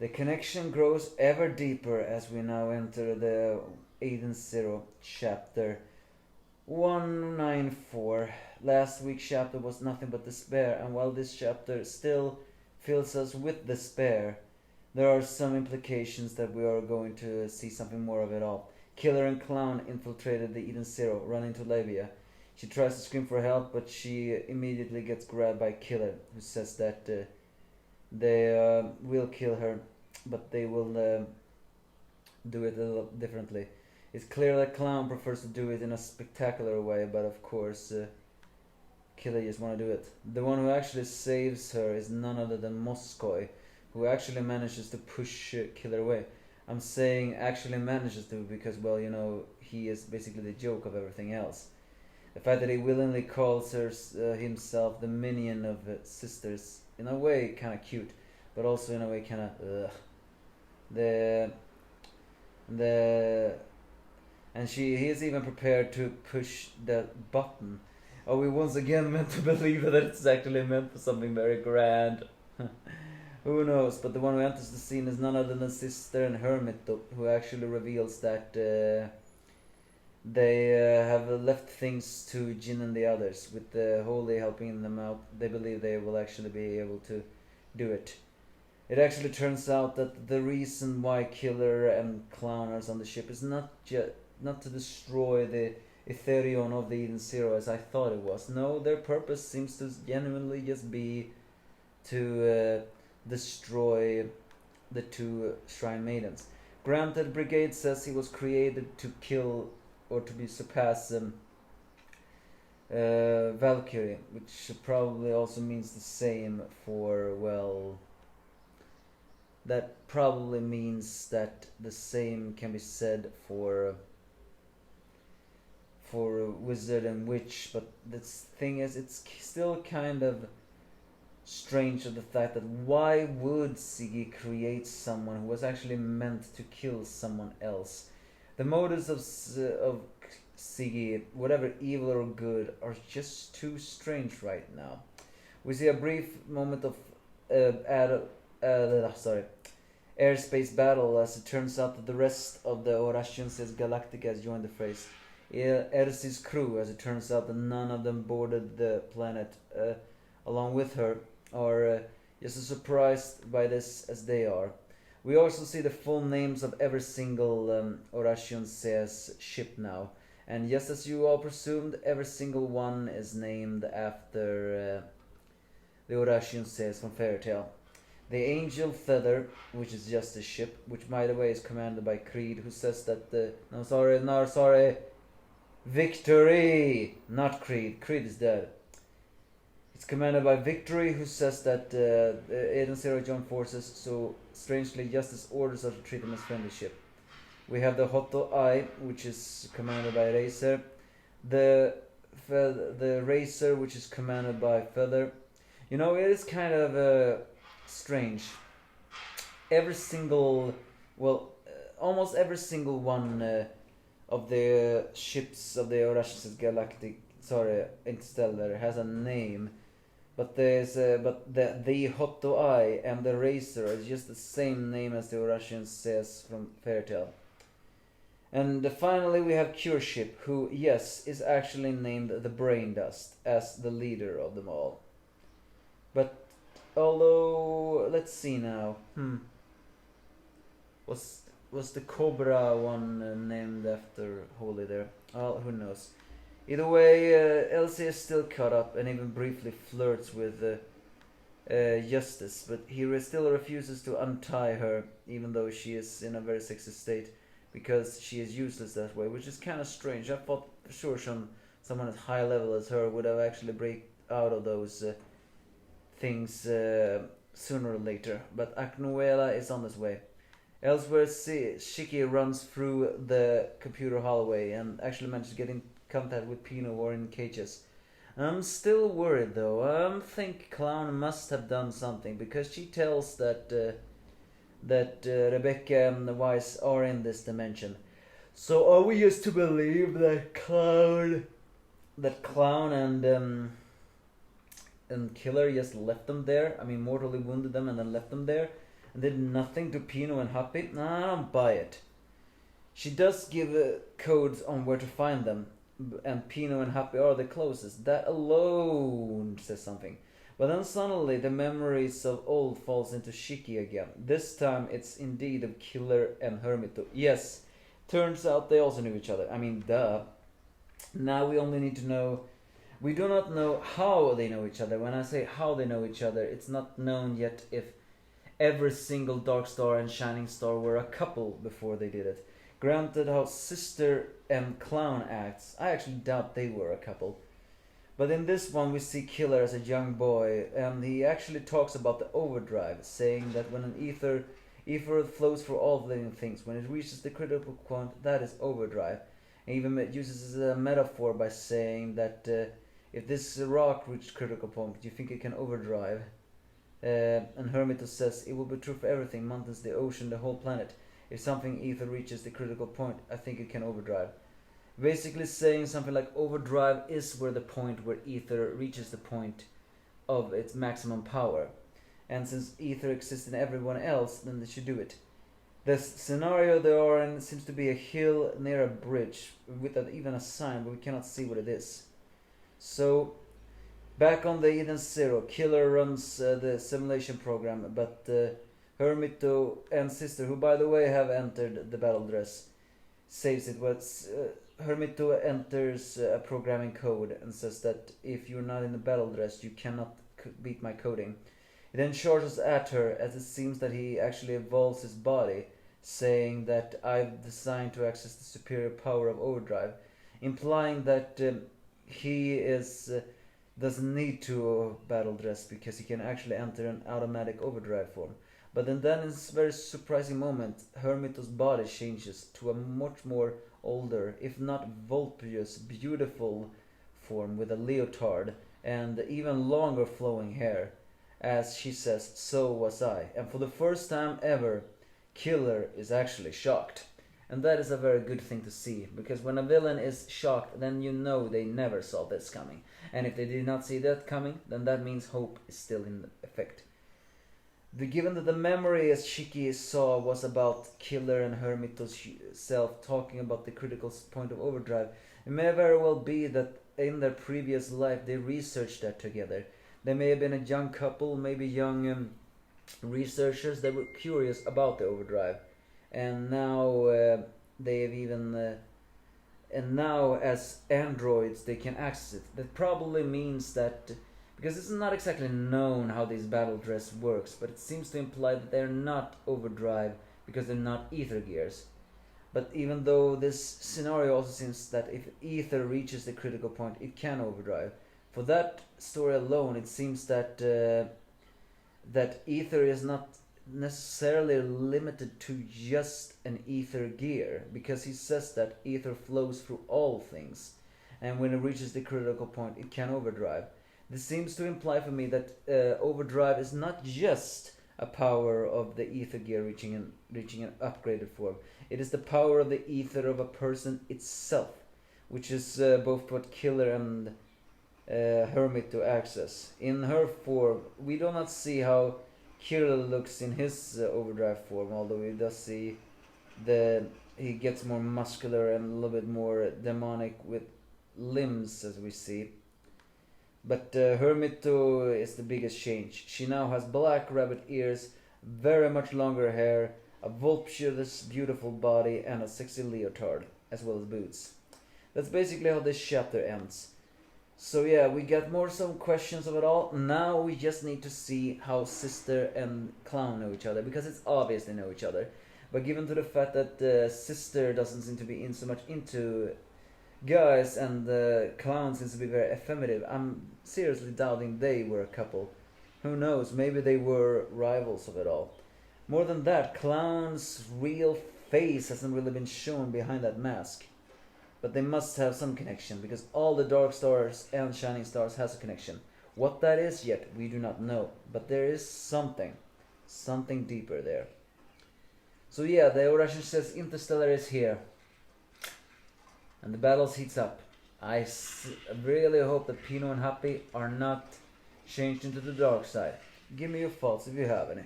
The connection grows ever deeper as we now enter the Eden Zero chapter 194. Last week's chapter was nothing but despair, and while this chapter still fills us with despair, there are some implications that we are going to see something more of it all. Killer and Clown infiltrated the Eden Zero, running to Lavia. She tries to scream for help, but she immediately gets grabbed by Killer, who says that they will kill her, but they will do it a little differently. It's clear that Clown prefers to do it in a spectacular way, but of course Killer just want to do it. The one who actually saves her is none other than Moskoy, who actually manages to push Killer away. I'm saying actually manages to because, well, you know, he is basically the joke of everything else. The fact that he willingly calls himself the minion of sisters, in a way kind of cute, but also in a way kind of the and he is even prepared to push that button. Are we once again meant to believe that it's actually meant for something very grand? Who knows, but the one who enters the scene is none other than Sister and Hermit, who actually reveals that they have left things to Jin and the others. With the Holy helping them out, they believe they will actually be able to do it. It actually turns out that the reason why Killer and Clown are on the ship is not to destroy the Etherion of the Eden Zero as I thought it was. No, their purpose seems to genuinely just be to destroy the two Shrine Maidens. Granted, Brigade says he was created to kill or to be surpass Valkyrie, which probably also means the same for, well, that probably means that the same can be said for Wizard and Witch, but the thing is, it's still kind of strange of the fact that why would Siggy create someone who was actually meant to kill someone else? The motives of Siggy, whatever evil or good, are just too strange right now. We see a brief moment of airspace battle as it turns out that the rest of the Horatians Galactica has joined the phrase. Ersi's crew, as it turns out that none of them boarded the planet along with her, are just as surprised by this as they are. We also see the full names of every single Horatian says ship now, and just as you all presumed, every single one is named after the Horatian says from Fairy Tale. The Angel Feather, which is just a ship, which by the way is commanded by Creed, who says that Victory! Not Creed. Creed is dead. It's commanded by Victory, who says that Eden Zero joined forces, so strangely Justice orders us to treat them as friendly ship. We have the Hoto Eye, which is commanded by Racer. The Racer, which is commanded by Feather. You know, it is kind of strange. Almost every single one of the ships of the Horatians Interstellar has a name, but the Hoto Eye and the Racer is just the same name as the Horatians says from Fairy Tale. And finally we have Cure Ship, who, yes, is actually named the Brain Dust as the leader of them all. But although, let's see now. Was the Cobra one named after Holy there? Well, who knows. Either way, Elsie is still caught up and even briefly flirts with Justice, but he still refuses to untie her, even though she is in a very sexy state, because she is useless that way, which is kind of strange. I thought for sure someone as high level as her would have actually break out of those things sooner or later, but Aknuela is on his way. Elsewhere, Shiki runs through the computer hallway and actually manages to get in contact with Pino or in cages. I'm still worried though. I think Clown must have done something, because she tells that Rebecca and the Wise are in this dimension. So are we just to believe that Clown and Killer just left them there? I mean, mortally wounded them and then left them there? and did nothing to Pino and Happy, nah, I don't buy it. She does give codes on where to find them, and Pino and Happy are the closest. That alone says something. But then suddenly the memories of old falls into Shiki again. This time it's indeed of Killer and Hermito. Yes, turns out they also knew each other. I mean, duh. Now we only need to know. We do not know how they know each other. When I say how they know each other, it's not known yet if every single Dark Star and Shining Star were a couple before they did it. Granted, how Sister and Clown acts, I actually doubt they were a couple. But in this one we see Killer as a young boy, and he actually talks about the overdrive, saying that when an ether flows through all living things, when it reaches the critical point, that is overdrive. And even uses a metaphor by saying that if this rock reached critical point, do you think it can overdrive? And Hermito says it will be true for everything, mountains, the ocean, the whole planet. If something ether reaches the critical point, I think it can overdrive. Basically saying something like overdrive is where the point where ether reaches the point of its maximum power. And since ether exists in everyone else, then they should do it. The scenario they are in seems to be a hill near a bridge without even a sign, but we cannot see what it is. So, back on the Eden Zero, Killer runs the simulation program, but Hermito and Sister, who by the way have entered the battle dress, saves it. Hermito enters a programming code and says that if you're not in the battle dress, you cannot beat my coding. He then charges at her, as it seems that he actually evolves his body, saying that I've designed to access the superior power of overdrive, implying that he doesn't need to battle dress because he can actually enter an automatic overdrive form. But then in this very surprising moment, Hermito's body changes to a much more older, if not voluptuous, beautiful form with a leotard and even longer flowing hair. As she says, so was I. And for the first time ever, Killer is actually shocked. And that is a very good thing to see, because when a villain is shocked, then you know they never saw this coming. And if they did not see that coming, then that means hope is still in effect. Given that the memory as Shiki saw was about Killer and Hermito's self talking about the critical point of overdrive, it may very well be that in their previous life they researched that together. They may have been a young couple, maybe young researchers that were curious about the overdrive, and now they have even and now as androids they can access it. That probably means that, because it's not exactly known how this battle dress works, but it seems to imply that they're not overdrive because they're not ether gears. But even though this scenario also seems that if ether reaches the critical point, it can overdrive. For that story alone, it seems that that ether is not necessarily limited to just an ether gear, because he says that ether flows through all things, and when it reaches the critical point, it can overdrive. This seems to imply for me that overdrive is not just a power of the ether gear reaching an upgraded form. It is the power of the ether of a person itself, which is both what Killer and Hermit to access. In her form, we do not see how Killer looks in his overdrive form, although we does see he gets more muscular and a little bit more demonic with limbs, as we see. But Hermito is the biggest change. She now has black rabbit ears, very much longer hair, a voluptuous, beautiful body, and a sexy leotard, as well as boots. That's basically how this chapter ends. So yeah, we got some questions of it all. Now we just need to see how Sister and Clown know each other, because it's obvious they know each other. But given to the fact that Sister doesn't seem to be so much into guys and Clown seems to be very effeminate, I'm seriously doubting they were a couple. Who knows, maybe they were rivals of it all. More than that, Clown's real face hasn't really been shown behind that mask. But they must have some connection, because all the Dark Stars and Shining Stars has a connection. What that is yet, we do not know. But there is something deeper there. So yeah, the Orashin says Interstellar is here. And the battles heats up. I really hope that Pino and Happy are not changed into the dark side. Give me your thoughts if you have any.